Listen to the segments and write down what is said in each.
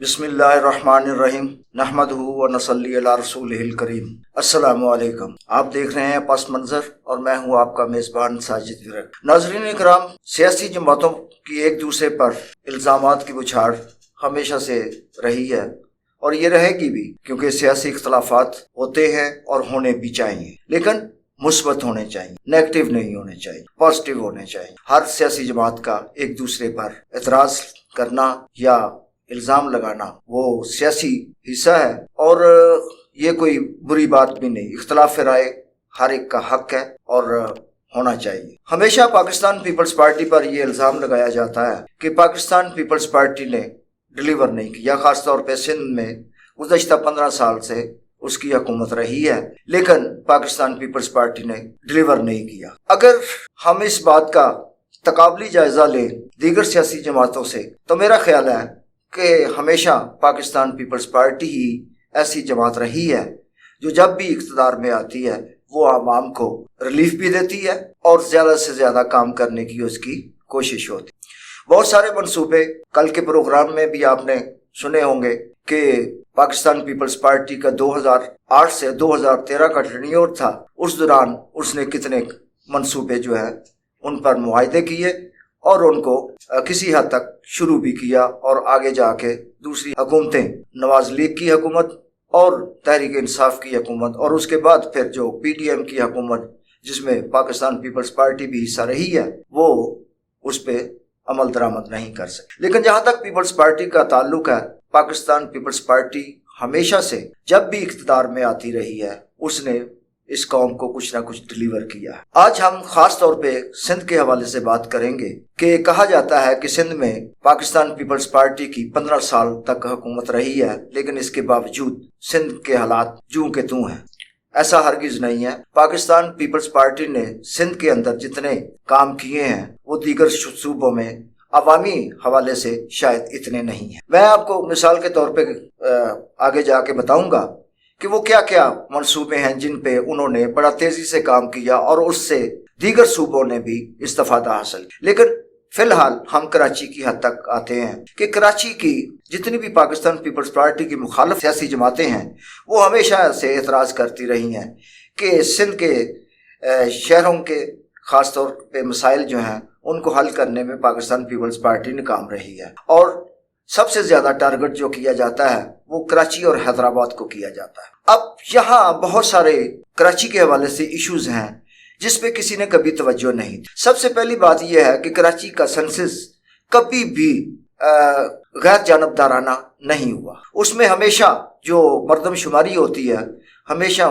बिस्मिल्लाहिर्रहमानिर्रहीम नहमदहू व नसल्ली अला रसूलिहिल करीम। अस्सलामु अलैकुम। आप देख रहे हैं पस मंजर और मैं हूं आपका मेज़बान साजिद विरक। नाज़रीन इकराम, सियासी जमातों की एक दूसरे पर इल्ज़ामात की बुछाड़ हमेशा से रही है और ये रहेगी भी, क्योंकि सियासी इख्तलाफात होते हैं और होने भी चाहिए, लेकिन मुस्बत होने चाहिए, नेगेटिव नहीं होने चाहिए, पॉजिटिव होने चाहिए। हर सियासी जमात का एक दूसरे पर एतराज़ करना या इल्ज़ाम लगाना वो सियासी हिस्सा है और ये कोई बुरी बात भी नहीं। इख्तलाफ राय हर एक का हक है और होना चाहिए। हमेशा पाकिस्तान पीपल्स पार्टी पर यह इल्ज़ाम लगाया जाता है कि पाकिस्तान पीपल्स पार्टी ने डिलीवर नहीं किया। खासतौर पर सिंध में गुज़श्ता 15 साल से उसकी हुकूमत रही है, लेकिन पाकिस्तान पीपल्स पार्टी ने डिलीवर नहीं किया। अगर हम इस बात का तकाबली जायजा लें दीगर सियासी जमातों से, तो मेरा ख्याल है कि हमेशा पाकिस्तान पीपल्स पार्टी ही ऐसी जमात रही है जो जब भी इक़्तिदार में आती है वो आवाम को रिलीफ भी देती है और ज़्यादा से ज़्यादा काम करने की उसकी कोशिश होती है। बहुत सारे मंसूबे कल के प्रोग्राम में भी आपने सुने होंगे कि पाकिस्तान पीपल्स पार्टी का 2008 से 2013 का टेन्योर था। उस दौरान उसने कितने मंसूबे जो है उन पर मुआहदे किए और उनको किसी हद तक शुरू भी किया और आगे जाके दूसरी हुकूमतें, नवाज लीग की हुकूमत और तहरीक इंसाफ की हुकूमत और उसके बाद फिर जो PDM की हुकूमत जिसमें पाकिस्तान पीपल्स पार्टी भी हिस्सा रही है, वो उस पर अमल दरामद नहीं कर सके। लेकिन जहाँ तक पीपल्स पार्टी का ताल्लुक है, पाकिस्तान पीपल्स पार्टी हमेशा से जब भी इक़्तिदार में आती रही है उसने इस कौम को कुछ ना कुछ डिलीवर किया है। आज हम खास तौर पे सिंध के हवाले से बात करेंगे कि कहा जाता है कि सिंध में पाकिस्तान पीपल्स पार्टी की 15 साल तक हुकूमत रही है, लेकिन इसके बावजूद सिंध के हालात जूं के तूं हैं। ऐसा हरगिज नहीं है। पाकिस्तान पीपल्स पार्टी ने सिंध के अंदर जितने काम किए हैं वो दीगर सूबों में अवामी हवाले से शायद इतने नहीं हैं। मैं आपको मिसाल के तौर पे आगे जाके बताऊंगा कि वो क्या क्या मंसूबे हैं जिन पे उन्होंने बड़ा तेजी से काम किया और उससे दीगर सूबों ने भी इस्तिफादा हासिल। लेकिन फिलहाल हम कराची की हद तक आते हैं कि कराची की जितनी भी पाकिस्तान पीपल्स पार्टी की मुखालिफ सियासी जमातें हैं वो हमेशा से एतराज़ करती रही हैं कि सिंध के शहरों के ख़ास तौर पे मसाइल जो हैं उनको हल करने में पाकिस्तान पीपल्स पार्टी नाकाम रही है और सबसे ज़्यादा टारगेट जो किया जाता है वो कराची और हैदराबाद को किया जाता है। अब यहाँ बहुत सारे कराची के हवाले से इश्यूज हैं जिस पे किसी ने कभी तवज्जो नहीं दी। सबसे पहली बात यह है कि कराची का सेंसस कभी भी गैर जानबदाराना नहीं हुआ। उसमें हमेशा जो मर्दमशुमारी होती है हमेशा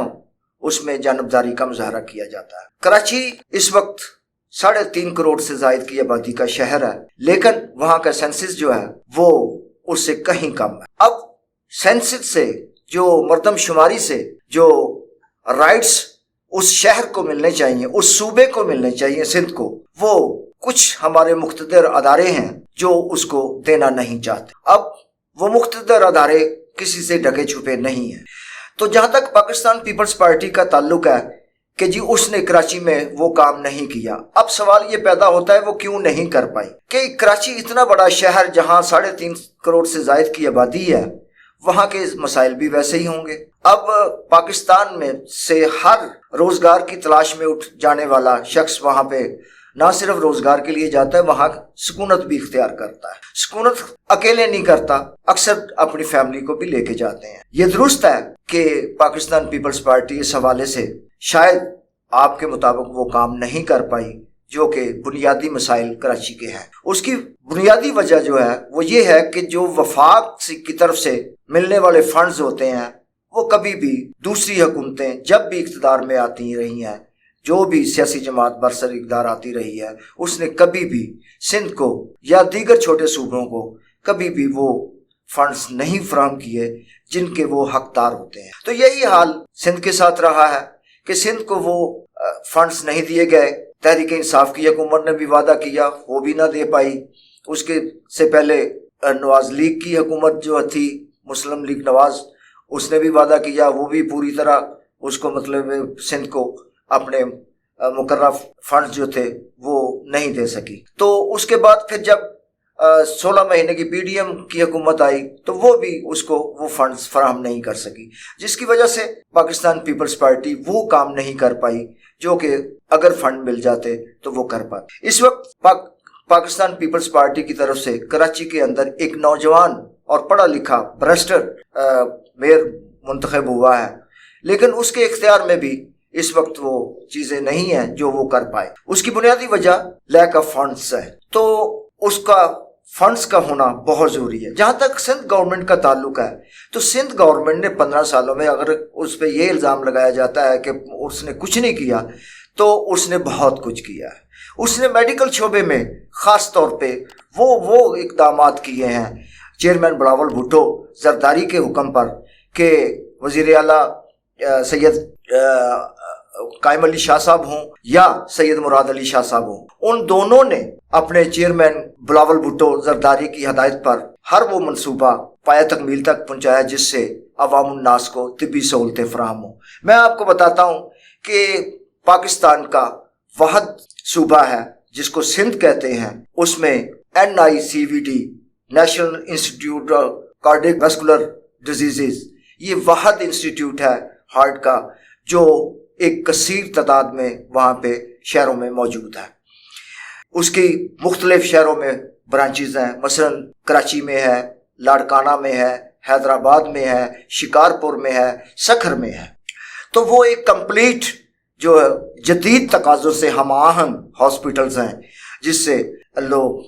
उसमें जानबदारी का मुजाहरा किया जाता है। कराची इस वक्त 3.5 करोड़ से जायद की आबादी का शहर है, लेकिन वहाँ का सेंसस जो है वो उससे कहीं कम है। अब सेंसस से जो मर्दमशुमारी से जो राइट्स उस शहर को मिलने चाहिए, उस सूबे को मिलने चाहिए, सिंध को, वो कुछ हमारे मुख्तदर अदारे हैं जो उसको देना नहीं चाहते। अब वो मुख्तदर अदारे किसी से ढके छुपे नहीं हैं। तो जहाँ तक पाकिस्तान पीपल्स पार्टी का ताल्लुक है कि जी उसने कराची में वो काम नहीं किया, अब सवाल ये पैदा होता है वो क्यों नहीं कर पाई कि कराची इतना बड़ा शहर जहाँ 3.5 करोड़ से जायद की आबादी है, वहाँ के मसाइल भी वैसे ही होंगे। अब पाकिस्तान में से हर रोजगार की तलाश में उठ जाने वाला शख्स वहाँ पे ना सिर्फ रोजगार के लिए जाता है, वहाँ सुकूनत भी इख्तियार करता है। सुकूनत अकेले नहीं करता, अक्सर अपनी फैमिली को भी लेके जाते हैं। ये दुरुस्त है कि पाकिस्तान पीपल्स पार्टी इस हवाले से शायद आपके मुताबिक वो काम नहीं कर पाई जो कि बुनियादी मसाइल कराची के हैं। उसकी बुनियादी वजह जो है वो ये है कि जो वफाक की तरफ से मिलने वाले फंड्स होते हैं वो कभी भी दूसरी हुकूमतें जब भी इक़्तिदार में आती रही हैं, जो भी सियासी जमात बरसर इक़्तिदार आती रही है, उसने कभी भी सिंध को या दीगर छोटे सूबों को कभी भी वो फंड्स नहीं फराहम किए जिनके वो हकदार होते हैं। तो यही हाल सिंध के साथ रहा है कि सिंध को वो फंड्स नहीं दिए गए। तहरीक इंसाफ की हुकूमत ने भी वादा किया, वो भी ना दे पाई। उसके से पहले नवाज लीग की हुकूमत जो थी, मुस्लिम लीग नवाज, उसने भी वादा किया, वो भी पूरी तरह उसको मतलब सिंध को अपने मुकर्रर फंड्स जो थे वो नहीं दे सकी। तो उसके बाद फिर जब 16 महीने की PDM की हुकूमत आई तो वो भी उसको वो फंड्स फराहम नहीं कर सकी, जिसकी वजह से पाकिस्तान पीपल्स पार्टी वो काम नहीं कर पाई जो कि अगर फंड मिल जाते तो वो कर पाते। इस वक्त पाकिस्तान पीपल्स पार्टी की तरफ से कराची के अंदर एक नौजवान और पढ़ा लिखा बरिस्टर मेयर मुंतखब हुआ है, लेकिन उसके इख्तियार में भी इस वक्त वो चीज़ें नहीं हैं जो वो कर पाए। उसकी बुनियादी वजह लैक ऑफ फंड्स है, तो उसका फंड्स का होना बहुत ज़रूरी है। जहाँ तक सिंध गवर्नमेंट का ताल्लुक है तो सिंध गवर्नमेंट ने 15 सालों में, अगर उस पर यह इल्ज़ाम लगाया जाता है कि उसने कुछ नहीं किया, तो उसने बहुत कुछ किया है। उसने मेडिकल शोबे में ख़ास तौर पे वो इक़दामात किए हैं चेयरमैन बिलावल भुट्टो जरदारी के हुक्म पर कि वज़ीर आला सैयद कायम अली शाह साहब हों या सैयद मुराद अली शाह साहब हों, उन दोनों ने अपने चेयरमैन बिलावल भुट्टो जरदारी की हदायत पर हर वो मनसूबा पाया तकमील तक पहुँचाया जिससे अवामुन नास को तिब्बी सहूलतें फराहम हों। मैं आपको बताता हूँ कि पाकिस्तान का वाहद सूबा है जिसको सिंध कहते हैं, उसमें NICVD national institute of cardiovascular diseases, ये वाहद इंस्टीट्यूट है हार्ट का जो एक कसीर तादाद में वहाँ पे शहरों में मौजूद है। उसकी मुख्तलिफ शहरों में ब्रांचेज हैं, मसलन कराची में है, लाड़काना में है, हैदराबाद में है, शिकारपुर में है, सखर में है। तो वो एक कंप्लीट जो जदीद तकाज़ों से हम आहंग हॉस्पिटल्स हैं जिससे लोग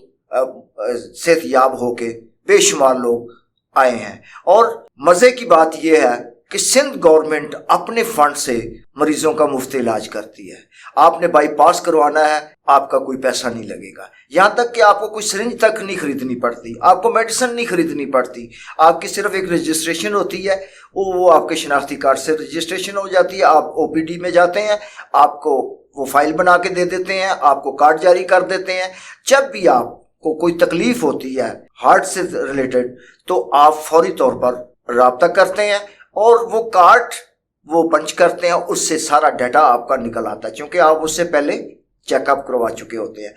सेहतयाब होके बेशुमार लोग आए हैं। और मज़े की बात यह है कि सिंध गवर्नमेंट अपने फंड से मरीजों का मुफ्त इलाज करती है। आपने बाईपास करवाना है, आपका कोई पैसा नहीं लगेगा, यहाँ तक कि आपको कोई सिरिंज तक नहीं खरीदनी पड़ती, आपको मेडिसिन नहीं खरीदनी पड़ती, आपकी सिर्फ एक रजिस्ट्रेशन होती है, वो आपके शनाख्ती कार्ड से रजिस्ट्रेशन हो जाती है। आप OPD में जाते हैं, आपको वो फाइल बना के दे देते हैं, आपको कार्ड जारी कर देते हैं। जब भी आपको कोई तकलीफ होती है हार्ट से रिलेटेड तो आप फौरी तौर पर राब्ता करते हैं और वो कार्ड वो पंच करते हैं, उससे सारा डाटा आपका निकल आता है, क्योंकि आप उससे पहले चेकअप करवा चुके होते हैं।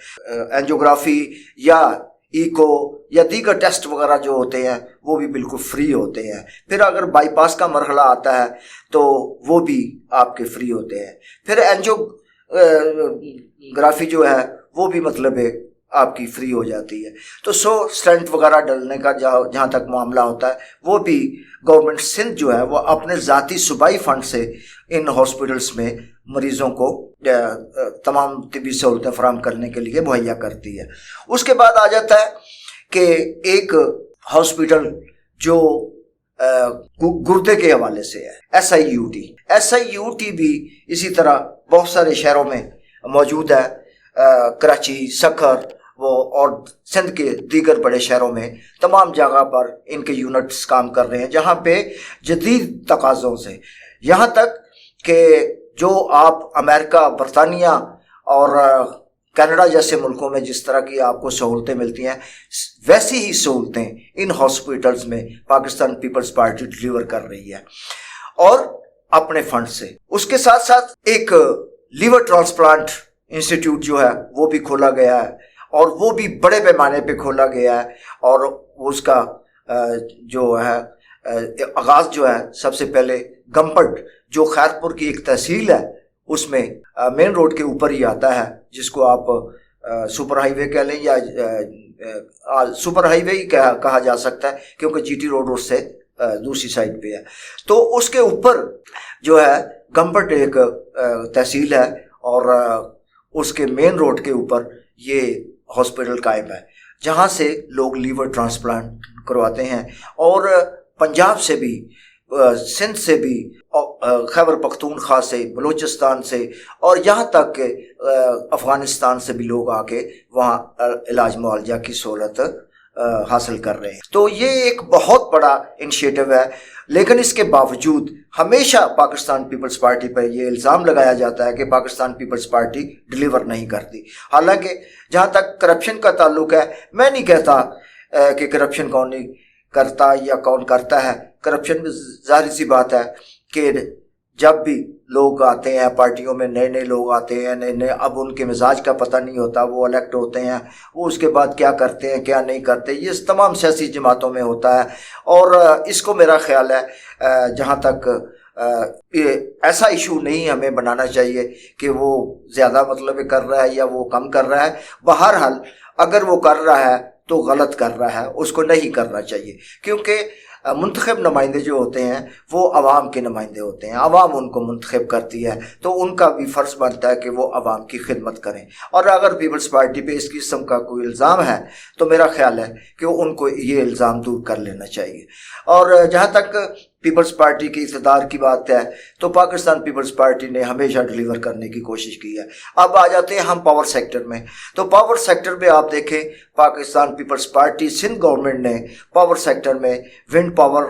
एंजियोग्राफी या इको या दीगर टेस्ट वगैरह जो होते हैं वो भी बिल्कुल फ्री होते हैं। फिर अगर बाईपास का मरहला आता है तो वो भी आपके फ्री होते हैं। फिर एंजियोग्राफी जो है वो भी मतलब है आपकी फ्री हो जाती है। तो 100 स्टेंट वगैरह डलने का जहाँ तक मामला होता है वो भी गवर्नमेंट सिंध जो है वो अपने ज़ाती सूबाई फंड से इन हॉस्पिटल्स में मरीज़ों को तमाम तिब्बी सहूलतें फराहम करने के लिए मुहैया करती है। उसके बाद आ जाता है कि एक हॉस्पिटल जो गुर्दे के हवाले से है, SIUT भी इसी तरह बहुत सारे शहरों में मौजूद है, कराची, सखर वो और सिंध के दीगर बड़े शहरों में तमाम जगह पर इनके यूनिट्स काम कर रहे हैं, जहाँ पे जदीद तकाज़ों से, यहाँ तक कि जो आप अमेरिका, बरतानिया और कनाडा जैसे मुल्कों में जिस तरह की आपको सहूलतें मिलती हैं वैसी ही सहूलतें इन हॉस्पिटल्स में पाकिस्तान पीपल्स पार्टी डिलीवर कर रही है और अपने फंड से। उसके साथ साथ एक लीवर ट्रांसप्लांट इंस्टीट्यूट जो है वो भी खोला गया है और वो भी बड़े पैमाने पे खोला गया है और उसका जो है आगाज़ जो है सबसे पहले गंपट जो खैरपुर की एक तहसील है उसमें मेन रोड के ऊपर ही आता है, जिसको आप सुपर हाईवे कह लें या सुपर हाईवे ही कहा जा सकता है क्योंकि GT रोड उससे दूसरी साइड पे है। तो उसके ऊपर जो है गंपट एक तहसील है और उसके मेन रोड के ऊपर ये हॉस्पिटल कायम है जहाँ से लोग लीवर ट्रांसप्लांट करवाते हैं। और पंजाब से भी, सिंध से भी, खैबर पख्तूनख्वा से, बलूचिस्तान से और यहाँ तक के अफ़गानिस्तान से भी लोग आके वहाँ इलाज मुआलजा की सहूलत हासिल कर रहे हैं। तो ये एक बहुत बड़ा इनिशिएटिव है, लेकिन इसके बावजूद हमेशा पाकिस्तान पीपल्स पार्टी पर यह इल्ज़ाम लगाया जाता है कि पाकिस्तान पीपल्स पार्टी डिलीवर नहीं करती। हालांकि जहाँ तक करप्शन का ताल्लुक है, मैं नहीं कहता कि करप्शन कौन नहीं करता या कौन करता है। करप्शन में ज़ाहिर सी बात है कि جب بھی لوگ آتے ہیں پارٹیوں میں، نئے نئے لوگ آتے ہیں، نئے نئے، اب ان کے مزاج کا پتہ نہیں ہوتا، وہ الیکٹ ہوتے ہیں، وہ اس کے بعد کیا کرتے ہیں کیا نہیں کرتے، یہ تمام سیاسی جماعتوں میں ہوتا ہے۔ اور اس کو میرا خیال ہے جہاں تک ایسا ایشو نہیں ہمیں بنانا چاہیے کہ وہ زیادہ مطلب کر رہا ہے یا وہ کم کر رہا ہے۔ بہرحال اگر وہ کر رہا ہے تو غلط کر رہا ہے، اس کو نہیں کرنا چاہیے، کیونکہ منتخب نمائندے جو ہوتے ہیں وہ عوام کے نمائندے ہوتے ہیں، عوام ان کو منتخب کرتی ہے، تو ان کا بھی فرض بنتا ہے کہ وہ عوام کی خدمت کریں۔ اور اگر پیپلز پارٹی پہ اس قسم کا کوئی الزام ہے تو میرا خیال ہے کہ ان کو یہ الزام دور کر لینا چاہیے۔ اور جہاں تک پیپلز پارٹی کی اقتدار کی بات ہے تو پاکستان پیپلز پارٹی نے ہمیشہ ڈیلیور کرنے کی کوشش کی ہے۔ اب آ جاتے ہیں ہم پاور سیکٹر میں، تو پاور سیکٹر میں آپ دیکھیں پاکستان پیپلز پارٹی سندھ گورنمنٹ نے پاور سیکٹر میں ونڈ پاور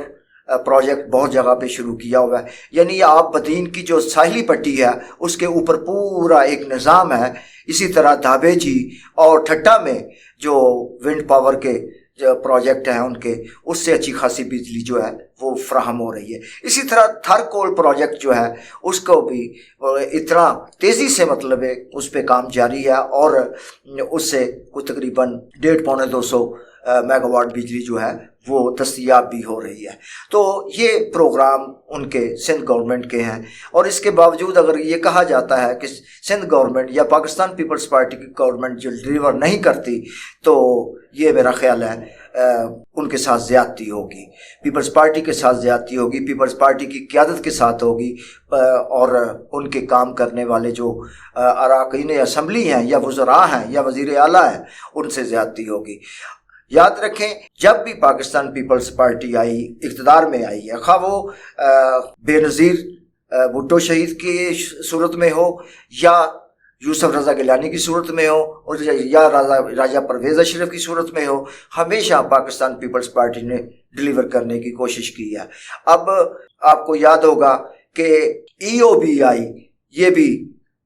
پروجیکٹ بہت جگہ پہ شروع کیا ہوا ہے، یعنی آپ بدین کی جو ساحلی پٹی ہے اس کے اوپر پورا ایک نظام ہے۔ اسی طرح دھابے جی اور ٹھٹا میں جو ونڈ پاور کے جو پروجیکٹ ہیں ان کے، اس سے اچھی خاصی بجلی جو ہے وہ فراہم ہو رہی ہے۔ اسی طرح تھر کول پروجیکٹ جو ہے اس کو بھی اتنا تیزی سے مطلب ہے اس پہ کام جاری ہے، اور اس سے کوئی تقریباً 150-200 میگا واٹ بجلی جو ہے وہ دستیاب بھی ہو رہی ہے۔ تو یہ پروگرام ان کے سندھ گورنمنٹ کے ہیں، اور اس کے باوجود اگر یہ کہا جاتا ہے کہ سندھ گورنمنٹ یا پاکستان پیپلز پارٹی کی گورنمنٹ جو ڈلیور نہیں کرتی، تو یہ میرا خیال ہے ان کے ساتھ زیادتی ہوگی، پیپلز پارٹی کے ساتھ زیادتی ہوگی، پیپلز پارٹی کی قیادت کے ساتھ ہوگی، اور ان کے کام کرنے والے جو اراکین اسمبلی ہیں یا وزراء ہیں یا وزیر اعلیٰ ہیں ان سے زیادتی ہوگی۔ یاد رکھیں جب بھی پاکستان پیپلز پارٹی آئی، اقتدار میں آئی ہے، خواہ وہ بے نظیر بھٹو شہید کی صورت میں ہو یا یوسف رضا گیلانی کی صورت میں ہو، اور یا راجہ پرویز اشرف کی صورت میں ہو، ہمیشہ پاکستان پیپلز پارٹی نے ڈیلیور کرنے کی کوشش کی ہے۔ اب آپ کو یاد ہوگا کہ ای او بی آئی، یہ بھی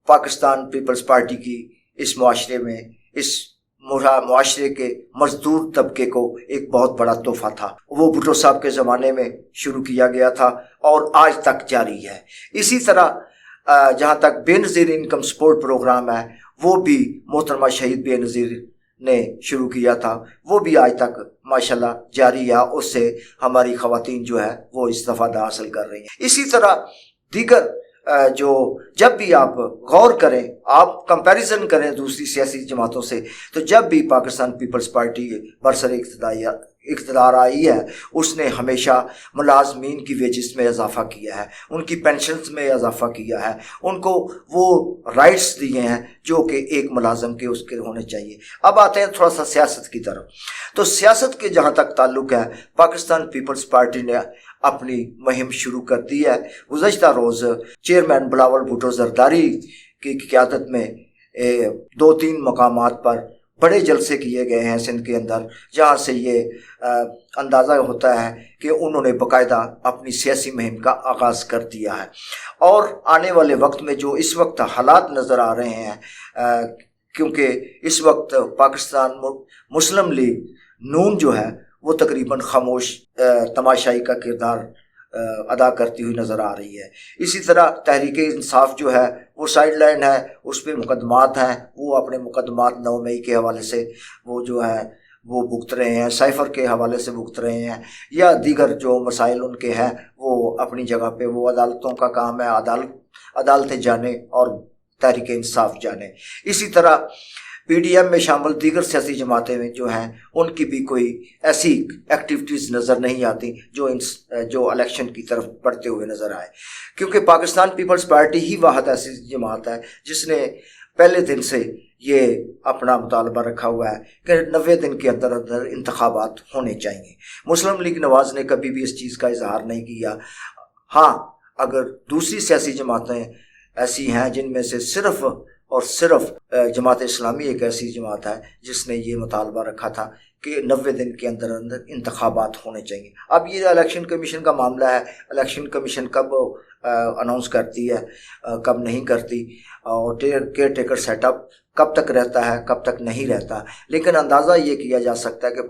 پاکستان پیپلز پارٹی کی اس معاشرے میں، اس معاشرے کے مزدور طبقے کو ایک بہت بڑا تحفہ تھا۔ وہ بھٹو صاحب کے زمانے میں شروع کیا گیا تھا اور آج تک جاری ہے۔ اسی طرح جہاں تک بے نظیر انکم سپورٹ پروگرام ہے، وہ بھی محترمہ شہید بے نظیر نے شروع کیا تھا، وہ بھی آج تک ماشاءاللہ جاری ہے، اس سے ہماری خواتین جو ہے وہ استفادہ حاصل کر رہی ہیں۔ اسی طرح دیگر جو جب بھی آپ غور کریں، آپ کمپیریزن کریں دوسری سیاسی جماعتوں سے، تو جب بھی پاکستان پیپلز پارٹی برسر اقتدار آئی ہے اس نے ہمیشہ ملازمین کی ویجز میں اضافہ کیا ہے، ان کی پینشنز میں اضافہ کیا ہے، ان کو وہ رائٹس دیے ہیں جو کہ ایک ملازم کے اس کے ہونے چاہیے۔ اب آتے ہیں تھوڑا سا سیاست کی طرف، تو سیاست کے جہاں تک تعلق ہے پاکستان پیپلز پارٹی نے اپنی مہم شروع کر دی ہے۔ گزشتہ روز چیئرمین بلاول بھٹو زرداری کی قیادت میں 2-3 مقامات پر بڑے جلسے کیے گئے ہیں سندھ کے اندر، جہاں سے یہ اندازہ ہوتا ہے کہ انہوں نے باقاعدہ اپنی سیاسی مہم کا آغاز کر دیا ہے۔ اور آنے والے وقت میں جو اس وقت حالات نظر آ رہے ہیں، کیونکہ اس وقت پاکستان مسلم لیگ نون جو ہے وہ تقریباً خاموش تماشائی کا کردار ادا کرتی ہوئی نظر آ رہی ہے۔ اسی طرح تحریک انصاف جو ہے وہ سائیڈ لائن ہے، اس پہ مقدمات ہیں، وہ اپنے مقدمات 9 مئی کے حوالے سے وہ جو ہے وہ بھگت رہے ہیں، سائفر کے حوالے سے بھگت رہے ہیں، یا دیگر جو مسائل ان کے ہیں وہ اپنی جگہ پہ، وہ عدالتوں کا کام ہے، عدالتیں جانے اور تحریک انصاف جانے۔ اسی طرح پی ڈی ایم میں شامل دیگر سیاسی جماعتیں میں جو ہیں ان کی بھی کوئی ایسی ایکٹیویٹیز نظر نہیں آتی جو الیکشن کی طرف بڑھتے ہوئے نظر آئے، کیونکہ پاکستان پیپلز پارٹی ہی واحد ایسی جماعت ہے جس نے پہلے دن سے یہ اپنا مطالبہ رکھا ہوا ہے کہ 90 دن کے اندر اندر انتخابات ہونے چاہیے۔ مسلم لیگ نواز نے کبھی بھی اس چیز کا اظہار نہیں کیا۔ ہاں، اگر دوسری سیاسی جماعتیں ایسی ہیں جن میں سے صرف اور صرف جماعت اسلامی ایک ایسی جماعت ہے جس نے یہ مطالبہ رکھا تھا کہ 90 دن کے اندر اندر انتخابات ہونے چاہیے۔ اب یہ الیکشن کمیشن کا معاملہ ہے، الیکشن کمیشن کب اناؤنس کرتی ہے کب نہیں کرتی، اور کیئر ٹیکر سیٹ اپ کب تک رہتا ہے کب تک نہیں رہتا، لیکن اندازہ یہ کیا جا سکتا ہے کہ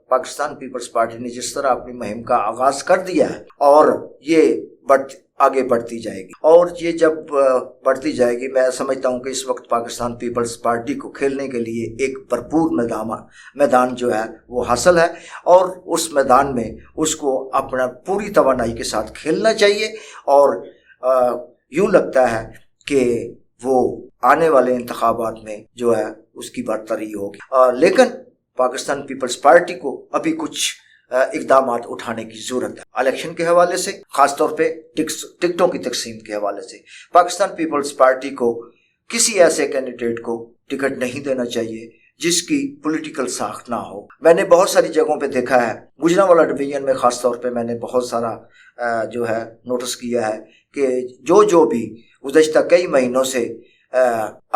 پاکستان پیپلز پارٹی نے جس طرح اپنی مہم کا آغاز کر دیا ہے، اور یہ آگے بڑھتی جائے گی، اور یہ جب بڑھتی جائے گی میں سمجھتا ہوں کہ اس وقت پاکستان پیپلز پارٹی کو کھیلنے کے لیے ایک بھرپور میدان جو ہے وہ حاصل ہے، اور اس میدان میں اس کو اپنا پوری توانائی کے ساتھ کھیلنا چاہیے، اور یوں لگتا ہے کہ وہ آنے والے انتخابات میں جو ہے اس کی برتری ہوگی، لیکن پاکستان پیپلز پارٹی کو ابھی کچھ اقدامات اٹھانے کی ضرورت ہے الیکشن کے حوالے سے، خاص طور پہ ٹکٹوں کی تقسیم کے حوالے سے۔ پاکستان پیپلز پارٹی کو کسی ایسے کینڈیڈیٹ کو ٹکٹ نہیں دینا چاہیے جس کی پولیٹیکل ساخت نہ ہو۔ میں نے بہت ساری جگہوں پہ دیکھا ہے، گوجرانوالہ ڈویژن میں خاص طور پہ میں نے بہت سارا جو ہے نوٹس کیا ہے کہ جو بھی گزشتہ کئی مہینوں سے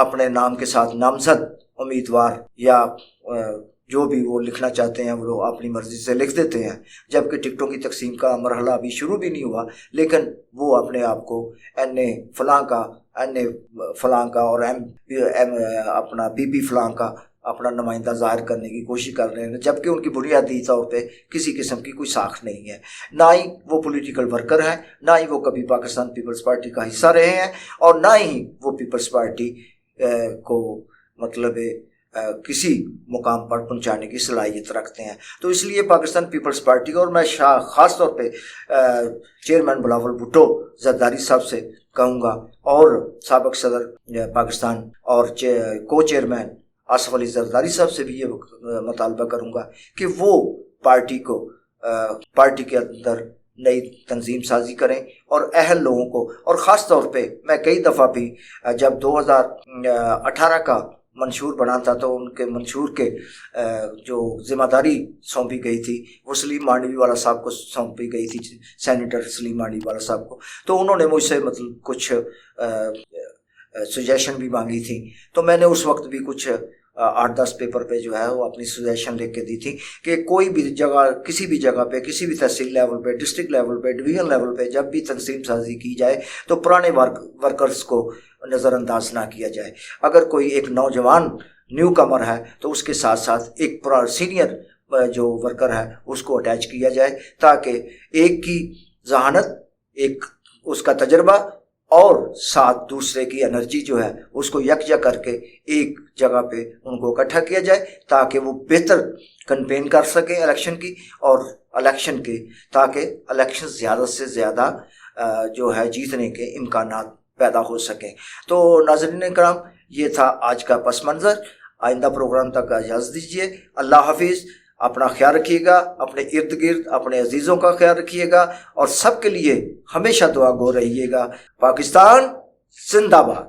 اپنے نام کے ساتھ نامزد امیدوار یا جو بھی وہ لکھنا چاہتے ہیں وہ اپنی مرضی سے لکھ دیتے ہیں، جبکہ ٹکٹوں کی تقسیم کا مرحلہ ابھی شروع بھی نہیں ہوا، لیکن وہ اپنے آپ کو این اے فلاں کا اور اپنا بی پی فلاں کا اپنا نمائندہ ظاہر کرنے کی کوشش کر رہے ہیں، جبکہ ان کی بنیادی طور پہ کسی قسم کی کوئی ساخت نہیں ہے، نہ ہی وہ پولیٹیکل ورکر ہیں، نہ ہی وہ کبھی پاکستان پیپلز پارٹی کا حصہ رہے ہیں، اور نہ ہی وہ پیپلز پارٹی کو مطلب کسی مقام پر پہنچانے کی صلاحیت رکھتے ہیں۔ تو اس لیے پاکستان پیپلز پارٹی کو، اور میں خاص طور پہ چیئرمین بلاول بھٹو زرداری صاحب سے کہوں گا، اور سابق صدر پاکستان اور کو چیئرمین آصف علی زرداری صاحب سے بھی یہ مطالبہ کروں گا کہ وہ پارٹی کے اندر نئی تنظیم سازی کریں، اور اہل لوگوں کو، اور خاص طور پہ میں کئی دفعہ بھی جب 2018 کا منشور بنا تھا تو ان کے منشور کے جو ذمہ داری سونپی گئی تھی وہ سلیم مانڈوی والا صاحب کو سونپی گئی تھی، سینیٹر سلیم مانڈوی والا صاحب کو، تو انہوں نے مجھ سے مطلب کچھ سجیشن بھی مانگی تھی، تو میں نے اس وقت بھی کچھ 8-10 پیپر پہ جو ہے وہ اپنی سجیشن لکھ کے دی تھی کہ کوئی بھی جگہ، کسی بھی جگہ پہ، کسی بھی تحصیل لیول پہ، ڈسٹرکٹ لیول پہ، ڈویژن لیول پہ جب بھی تنظیم سازی کی جائے تو پرانے ورکرز کو نظر انداز نہ کیا جائے۔ اگر کوئی ایک نوجوان نیو کمر ہے تو اس کے ساتھ ساتھ ایک سینئر جو ورکر ہے اس کو اٹیچ کیا جائے، تاکہ ایک کی ذہانت، ایک اس کا تجربہ اور ساتھ دوسرے کی انرجی جو ہے اس کو یکجا کر کے ایک جگہ پہ ان کو اکٹھا کیا جائے، تاکہ وہ بہتر کمپین کر سکیں الیکشن کی، اور تاکہ الیکشن زیادہ سے زیادہ جو ہے جیتنے کے امکانات پیدا ہو سکیں۔ تو ناظرین کرام، یہ تھا آج کا پس منظر۔ آئندہ پروگرام تک اجازت دیجیے۔ اللہ حافظ۔ اپنا خیال رکھیے گا، اپنے ارد گرد اپنے عزیزوں کا خیال رکھیے گا، اور سب کے لیے ہمیشہ دعا گو رہیے گا۔ پاکستان زندہ باد۔